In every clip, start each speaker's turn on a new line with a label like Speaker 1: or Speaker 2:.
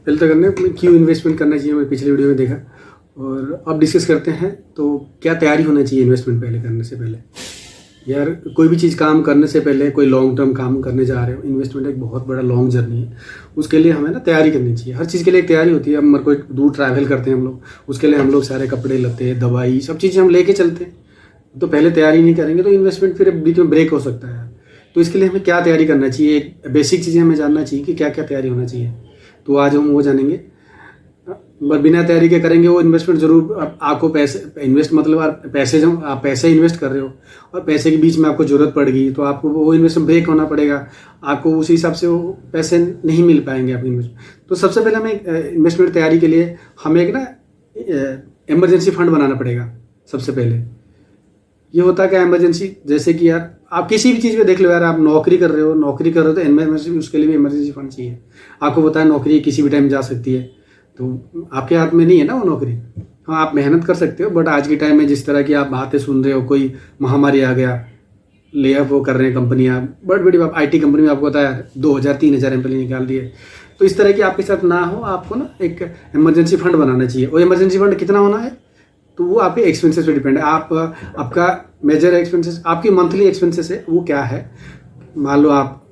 Speaker 1: पहले तो करना है क्यों इन्वेस्टमेंट करना चाहिए, मैं पिछले वीडियो में देखा, और अब डिस्कस करते हैं। तो क्या तैयारी होना चाहिए इन्वेस्टमेंट पहले करने से पहले। यार कोई भी चीज़ काम करने से पहले, कोई लॉन्ग टर्म काम करने जा रहे हो, इन्वेस्टमेंट एक बहुत बड़ा लॉन्ग जर्नी है, उसके लिए हमें ना तैयारी करनी चाहिए। हर चीज़ के लिए एक तैयारी होती है। हम कोई दूर ट्रैवल करते हैं हम लोग, उसके लिए हम लोग सारे कपड़े लत्ते दवाई सब चीज़ें हम लेके चलते हैं। तो पहले तैयारी नहीं करेंगे तो इन्वेस्टमेंट फिर बीच में ब्रेक हो सकता है। तो इसके लिए हमें क्या तैयारी करना चाहिए, एक बेसिक चीज़ें हमें जानना चाहिए कि क्या क्या तैयारी होना चाहिए। तो आज हम वो जानेंगे। बिना तैयारी के करेंगे वो इन्वेस्टमेंट जरूर आपको पैसे इन्वेस्ट मतलब पैसे, जब आप पैसे इन्वेस्ट कर रहे हो और पैसे के बीच में आपको ज़रूरत पड़ गई तो आपको वो इन्वेस्टमेंट ब्रेक होना पड़ेगा। आपको उसी हिसाब से वो पैसे नहीं मिल पाएंगे आपके इन्वेस्टमेंट। तो सबसे पहले हमें इन्वेस्टमेंट तैयारी के लिए हमें एक ना इमरजेंसी फंड बनाना पड़ेगा। सबसे पहले ये होता है क्या इमरजेंसी, जैसे कि यार आप किसी भी चीज़ में देख लो, यार आप नौकरी कर रहे हो तो इमरजेंसी, उसके लिए भी इमरजेंसी फंड चाहिए। आपको पता है नौकरी किसी भी टाइम जा सकती है, तो आपके हाथ में नहीं है ना वो नौकरी। हाँ आप मेहनत कर सकते हो, बट आज के टाइम में जिस तरह की आप बातें सुन रहे हो, कोई महामारी आ गया, ले ऑफ वो कर रहे हैं कंपनियाँ, बड़ी बड़ी IT कंपनी में आपको पता है 2000-3000 एम्प्लॉय निकाल दिए। तो इस तरह की आपके साथ ना हो, आपको ना एक इमरजेंसी फंड बनाना चाहिए। और इमरजेंसी फंड कितना होना है तो वो आपके एक्सपेंसेस पे डिपेंड है। आपका मेजर एक्सपेंसेस, आपकी मंथली एक्सपेंसेस है वो क्या है। मान लो आप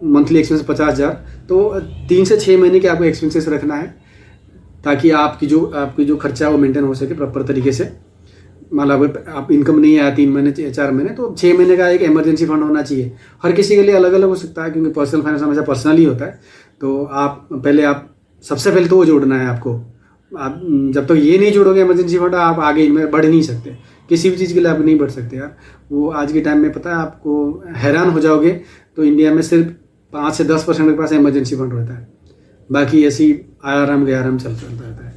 Speaker 1: मंथली एक्सपेंस 50,000, तो 3 से 6 महीने के आपको एक्सपेंसेस रखना है, ताकि आपकी जो खर्चा है वो मेंटेन हो सके प्रॉपर तरीके से। मान लो आप इनकम नहीं आया 3 महीने 4 महीने, तो 6 महीने का एक इमरजेंसी फंड होना चाहिए। हर किसी के लिए अलग अलग हो सकता है, क्योंकि पर्सनल फाइनेंस हमेशा पर्सनल ही होता है। तो आप सबसे पहले तो वो जोड़ना है आपको। आप जब तक ये नहीं जोड़ोगे इमरजेंसी फंड, आप आगे इनमें बढ़ नहीं सकते। किसी भी चीज़ के लिए आप नहीं बढ़ सकते यार। वो आज के टाइम में पता है आपको, हैरान हो जाओगे, तो इंडिया में सिर्फ 5 से 10% के पास इमरजेंसी फंड होता है। बाकी ऐसी आराम गयाराम चलता रहता है।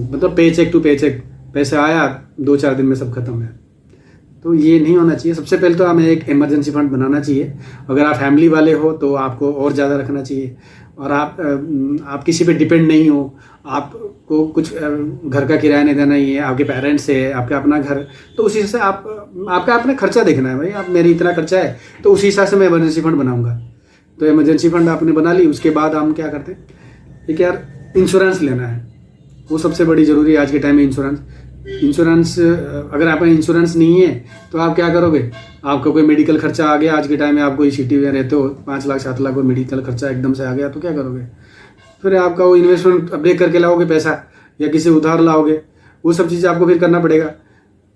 Speaker 1: मतलब पे चेक टू पे चेक, पैसा आया 2-4 दिन में सब खत्म है। तो ये नहीं होना चाहिए। सबसे पहले तो हमें एक इमरजेंसी फंड बनाना चाहिए। अगर आप फैमिली वाले हो तो आपको और ज़्यादा रखना चाहिए। और आप किसी पे डिपेंड नहीं हो, आपको कुछ घर का किराया नहीं देना ही है, आपके पेरेंट्स है, आपका अपना घर, तो उसी से आपका अपना खर्चा देखना है। भाई आप मेरी इतना खर्चा है तो उसी हिसाब से मैं इमरजेंसी फंड बनाऊंगा। तो इमरजेंसी फंड आपने बना ली, उसके बाद हम क्या करते हैं, एक यार इंश्योरेंस लेना है। वो सबसे बड़ी ज़रूरी है आज के टाइम में। इंश्योरेंस अगर आपका इंश्योरेंस नहीं है तो आप क्या करोगे, आपका कोई मेडिकल खर्चा आ गया, आज के टाइम में आप कोई सिटी में रहते हो, 5 लाख 7 लाख कोई मेडिकल खर्चा एकदम से आ गया तो क्या करोगे। फिर आपका वो इन्वेस्टमेंट ब्रेक करके लाओगे पैसा, या किसी उधार लाओगे, वो सब चीज़ें आपको फिर करना पड़ेगा।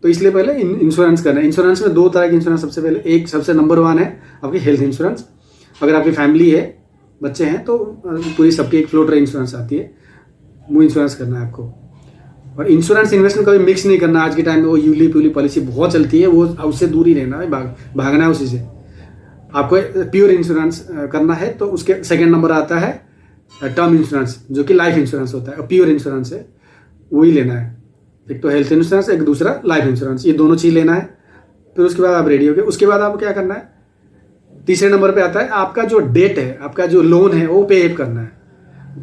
Speaker 1: तो इसलिए पहले इंश्योरेंस करना है। इंश्योरेंस में 2 तरह की इंश्योरेंस, सबसे पहले एक सबसे नंबर 1 है आपकी हेल्थ इंश्योरेंस। अगर आपकी फैमिली है, बच्चे हैं, तो पूरी सबकी एक फ्लोटर इंश्योरेंस आती है, वो इंश्योरेंस करना है आपको। और इंश्योरेंस इन्वेस्टमेंट कभी मिक्स नहीं करना। आज के टाइम में वो यूली पूली पॉलिसी बहुत चलती है, वो उससे दूर ही रहना है, भागना है उसी से। आपको प्योर इंश्योरेंस करना है तो उसके सेकंड नंबर आता है टर्म इंश्योरेंस, जो कि लाइफ इंश्योरेंस होता है। और प्योर इंश्योरेंस है वही लेना है। एक तो हेल्थ इंश्योरेंस, एक दूसरा लाइफ इंश्योरेंस, ये दोनों चीज़ लेना है। फिर उसके बाद आप रेडी हो गए। उसके बाद आपको क्या करना है, तीसरे नंबर पे आता है आपका जो डेट है, आपका जो लोन है वो पे करना है।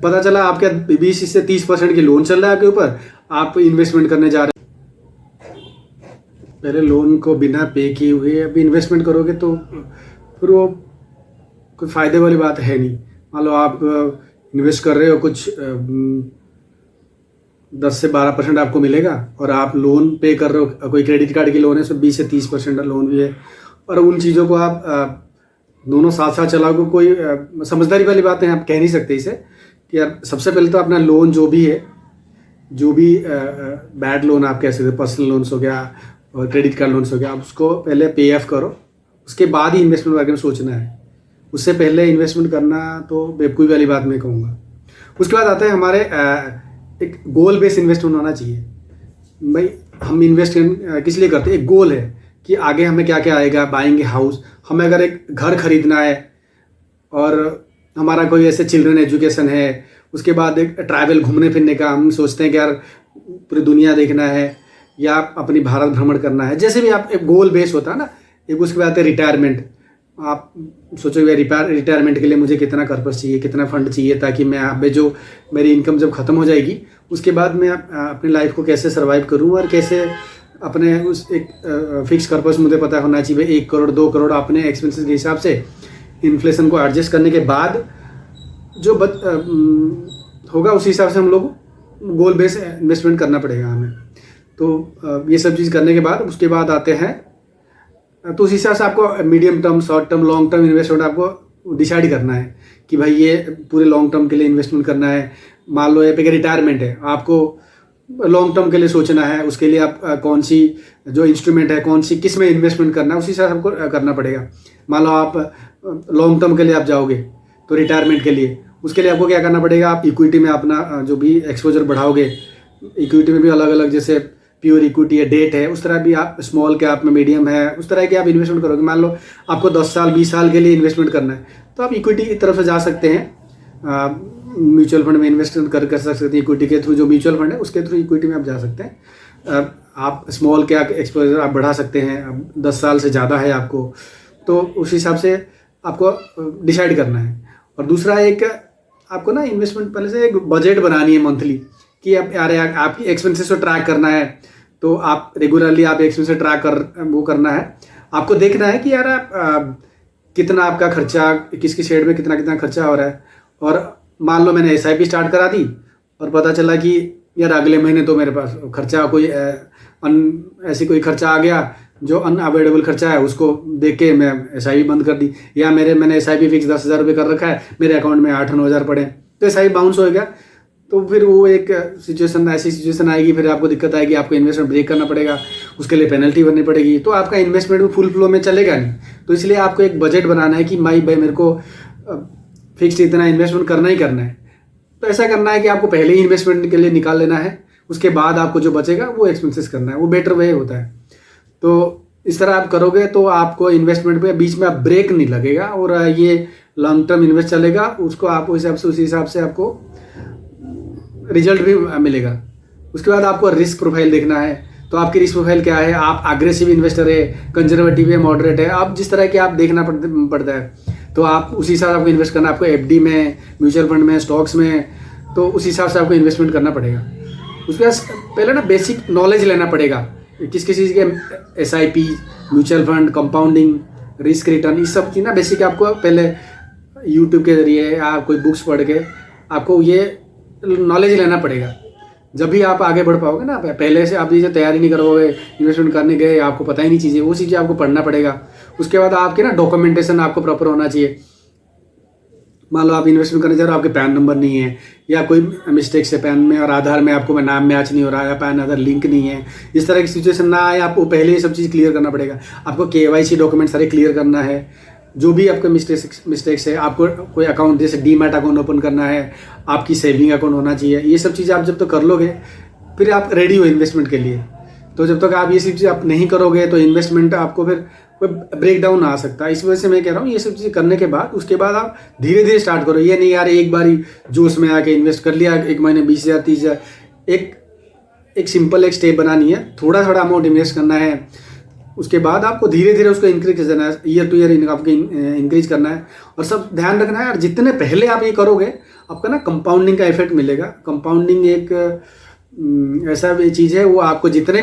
Speaker 1: पता चला आपका 20 से 30% की लोन चल रहा है आपके ऊपर, आप इन्वेस्टमेंट करने जा रहे हैं। पहले लोन को बिना पे किए हुए अभी इन्वेस्टमेंट करोगे तो फिर वो कोई फ़ायदे वाली बात है नहीं। मान लो आप इन्वेस्ट कर रहे हो, कुछ 10 से 12% आपको मिलेगा, और आप लोन पे कर रहे हो, कोई क्रेडिट कार्ड की लोन है, सो 20 से 30% लोन भी है। और उन चीज़ों को आप दोनों साथ साथ चलाओगे। कोई समझदारी वाली बात है, आप कह नहीं सकते इसे कि यार सबसे पहले तो अपना लोन जो भी है, जो भी बैड लोन आप कह सकते हो, पर्सनल लोन्स हो गया और क्रेडिट कार्ड लोन्स हो गया, आप उसको पहले पे ऑफ करो। उसके बाद ही इन्वेस्टमेंट बारे में सोचना है। उससे पहले इन्वेस्टमेंट करना तो बेवकूफ़ी वाली बात मैं कहूँगा। उसके बाद आता है हमारे एक गोल बेस्ड इन्वेस्टमेंट होना चाहिए। भाई हम इन्वेस्ट किस लिए करते हैं, एक गोल है कि आगे हमें क्या क्या आएगा। बाइंग हाउस, हमें अगर एक घर खरीदना है, और हमारा कोई ऐसे चिल्ड्रन एजुकेशन है, उसके बाद एक ट्रैवल घूमने फिरने का, हम सोचते हैं कि यार पूरी दुनिया देखना है, या अपनी भारत भ्रमण करना है, जैसे भी आप एक गोल बेस होता है ना। एक उसके बाद है रिटायरमेंट। आप सोचोगे रिटायरमेंट के लिए मुझे कितना कर्पस चाहिए, कितना फंड चाहिए, ताकि मैं अब जो मेरी इनकम जब ख़त्म हो जाएगी उसके बाद मैं अपनी लाइफ को कैसे सर्वाइव करूँ, और कैसे अपने उस एक फिक्स पर्पस मुझे पता होना चाहिए। 1 करोड़ 2 करोड़ अपने एक्सपेंसेस के हिसाब से इन्फ्लेशन को एडजस्ट करने के बाद जो होगा उस हिसाब से हम लोग गोल बेस इन्वेस्टमेंट करना पड़ेगा हमें। तो ये सब चीज़ करने के बाद उसके बाद आते हैं, तो उस हिसाब से आपको medium term, short term, long term investment आपको डिसाइड करना है कि भाई ये पूरे लॉन्ग टर्म के लिए इन्वेस्टमेंट करना है। मान लो ये पे रिटायरमेंट है, आपको लॉन्ग टर्म के लिए सोचना है, उसके लिए आप कौन सी जो इंस्ट्रूमेंट है, कौन सी किस में इन्वेस्टमेंट करना है, उसी हिसाब से आपको करना पड़ेगा। मान लो आप लॉन्ग टर्म के लिए आप जाओगे तो रिटायरमेंट के लिए, उसके लिए आपको क्या करना पड़ेगा, आप इक्विटी में अपना जो भी एक्सपोजर बढ़ाओगे, इक्विटी में भी अलग अलग, जैसे प्योर इक्विटी है, डेट है, उस तरह भी आप स्मॉल कैप में, मीडियम है, उस तरह के आप इन्वेस्टमेंट करोगे। मान लो आपको 10 साल 20 साल के लिए इन्वेस्टमेंट करना है तो आप इक्विटी की तरफ से जा सकते हैं, म्यूचुअल फंड में इन्वेस्ट कर सकते हैं। इक्विटी के थ्रू जो म्यूचुअल फंड है उसके थ्रू इक्विटी में आप जा सकते हैं। आप स्मॉल कैप एक्सपोजर आप बढ़ा सकते हैं, अब 10 साल से ज़्यादा है आपको तो उस हिसाब से आपको डिसाइड करना है। और दूसरा एक आपको ना इन्वेस्टमेंट पहले से एक बजट बनानी है मंथली, कि आप यार आपकी एक्सपेंसेस को ट्रैक करना है। तो आप रेगुलरली आप एक्सपेंसेस ट्रैक करना है। आपको देखना है कि यार आप कितना आपका खर्चा, किसकी शेड में कितना खर्चा हो रहा है। और मान लो मैंने SIP स्टार्ट करा दी और पता चला कि यार अगले महीने तो मेरे पास खर्चा कोई ऐसी कोई खर्चा आ गया जो अनअवॉइडेबल खर्चा है, उसको देख के मैं SIP बंद कर दी। या मैंने SIP फिक्स 10,000 रुपये कर रखा है, मेरे अकाउंट में 8-9 हज़ार पड़े, तो SIP बाउंस हो गया। तो फिर वो एक ऐसी सिचुएशन आएगी, फिर आपको दिक्कत आएगी, आपको इन्वेस्टमेंट ब्रेक करना पड़ेगा, उसके लिए पेनल्टी भरनी पड़ेगी। तो आपका इन्वेस्टमेंट फुल फ्लो में चलेगा नहीं। तो इसलिए आपको एक बजट बनाना है कि भाई मेरे को फिक्स इतना इन्वेस्टमेंट करना ही करना है। तो ऐसा करना है कि आपको पहले ही इन्वेस्टमेंट के लिए निकाल लेना है, उसके बाद आपको जो बचेगा वो एक्सपेंसेस करना है, वो बेटर वे होता है। तो इस तरह आप करोगे तो आपको इन्वेस्टमेंट में बीच में आप ब्रेक नहीं लगेगा और ये लॉन्ग टर्म इन्वेस्ट चलेगा, उसको आप उस हिसाब से आपको रिजल्ट भी मिलेगा। उसके बाद आपको रिस्क प्रोफाइल देखना है। तो आपकी रिस्क प्रोफाइल क्या है, आप अग्रेसिव इन्वेस्टर है, कंजर्वेटिव है, मॉडरेट है, आप जिस तरह के आप देखना पड़ता है। तो आप उसी हिसाब से आपको इन्वेस्ट करना है, आपको FD में, म्यूचुअल फंड में, स्टॉक्स में, तो उस हिसाब से आपको इन्वेस्टमेंट करना पड़ेगा। उसके बाद पहले ना बेसिक नॉलेज लेना पड़ेगा, किस चीज़ के SIP, mutual fund, compounding, risk return, ये सब चीज़ ना बेसिक आपको पहले यूट्यूब के जरिए या कोई बुक्स पढ़ के आपको ये नॉलेज लेना पड़ेगा। जब भी आप आगे बढ़ पाओगे ना, पहले से आप ये तैयारी नहीं करोगे, इन्वेस्टमेंट करने गए आपको पता ही नहीं चीज़ें, वो चीज़ें आपको पढ़ना पड़ेगा। उसके बाद आपके ना डॉक्यूमेंटेशन आपको प्रॉपर होना चाहिए। मान लो आप इन्वेस्टमेंट करने जा रहे हो, आपके पैन नंबर नहीं है या कोई मिस्टेक से पैन में और आधार में आपको नाम मैच नहीं हो रहा है या पैन आधार लिंक नहीं है, इस तरह की सिचुएशन ना आए, आपको पहले ये सब चीज़ क्लियर करना पड़ेगा। आपको KYC डॉक्यूमेंट सारे क्लियर करना है। जो भी आपके मिस्टेक्स है, आपको कोई अकाउंट जैसे डीमैट अकाउंट ओपन करना है, आपकी सेविंग अकाउंट होना चाहिए। ये सब चीज़ें आप जब तक कर लोगे फिर आप रेडी हो इन्वेस्टमेंट के लिए। तो जब तक आप ये सब चीज़ आप नहीं करोगे तो इन्वेस्टमेंट आपको फिर कोई ब्रेक डाउन आ सकता है। इस वजह से मैं कह रहा हूँ ये सब चीज़ें करने के बाद उसके बाद आप धीरे धीरे स्टार्ट करो। ये नहीं यार एक बार ही जोश में आके इन्वेस्ट कर लिया, एक महीने 20,000 30,000। एक सिंपल एक स्टेप बनानी है, थोड़ा थोड़ा अमाउंट इन्वेस्ट करना है। उसके बाद आपको धीरे धीरे उसको इंक्रीज करना है, ईयर टू ईयर आपको इंक्रीज करना है। और सब ध्यान रखना है यार, जितने पहले आप ये करोगे आपका ना कंपाउंडिंग का इफेक्ट मिलेगा। कंपाउंडिंग एक ऐसा भी चीज़ है, वो आपको जितने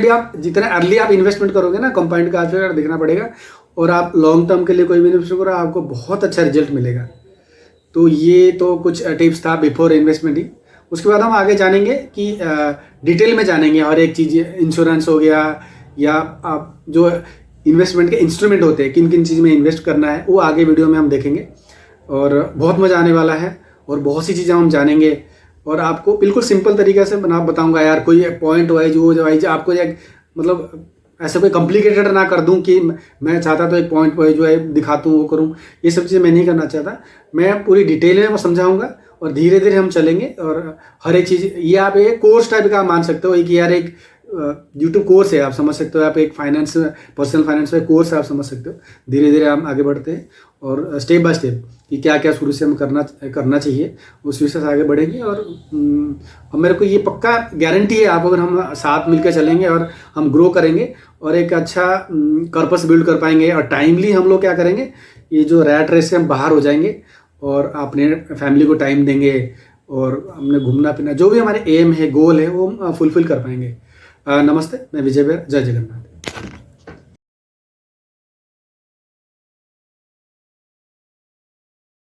Speaker 1: अर्ली आप इन्वेस्टमेंट करोगे ना, कंपाउंड का इफेक्ट देखना पड़ेगा। और आप लॉन्ग टर्म के लिए कोई भी इन्वेस्टमेंट करो आपको बहुत अच्छा रिजल्ट मिलेगा। तो ये तो कुछ टिप्स था बिफोर इन्वेस्टमेंट ही। उसके बाद हम आगे जानेंगे कि डिटेल में जानेंगे और एक चीज़, इंश्योरेंस हो गया या आप जो इन्वेस्टमेंट के इंस्ट्रूमेंट होते हैं, किन किन चीज़ में इन्वेस्ट करना है, वो आगे वीडियो में हम देखेंगे। और बहुत मज़ा आने वाला है और बहुत सी चीज़ें हम जानेंगे और आपको बिल्कुल सिंपल तरीके से बताऊंगा यार। कोई पॉइंट वाइज आपको मतलब ऐसे कोई कॉम्प्लिकेटेड ना कर दूं कि मैं चाहता तो एक पॉइंट वाइज जो है दिखाता हूँ वो करूँ, ये सब चीज़ें मैं नहीं करना चाहता। मैं पूरी डिटेल में समझाऊंगा और धीरे धीरे हम चलेंगे। और हर एक चीज़ ये आप एक कोर्स टाइप का मान सकते हो, एक यार एक यूट्यूब कोर्स है, आप समझ सकते हो। आप एक पर्सनल फाइनेंस में कोर्स है, आप समझ सकते हो। धीरे धीरे हम आगे बढ़ते हैं और स्टेप बाय स्टेप कि क्या क्या शुरू से हम करना चाहिए, उस विषय से आगे बढ़ेंगे। और मेरे को ये पक्का गारंटी है, आप अगर हम साथ मिलकर चलेंगे और हम ग्रो करेंगे और एक अच्छा कर्पस बिल्ड कर पाएंगे और टाइमली हम लोग क्या करेंगे, ये जो रैट रेस से हम बाहर हो जाएंगे और अपने फैमिली को टाइम देंगे और हमने घूमना फिरना जो भी हमारे एम है, गोल है, वो हम फुलफिल कर पाएंगे। नमस्ते, मैं विजय बेर, जय जगन्नाथ।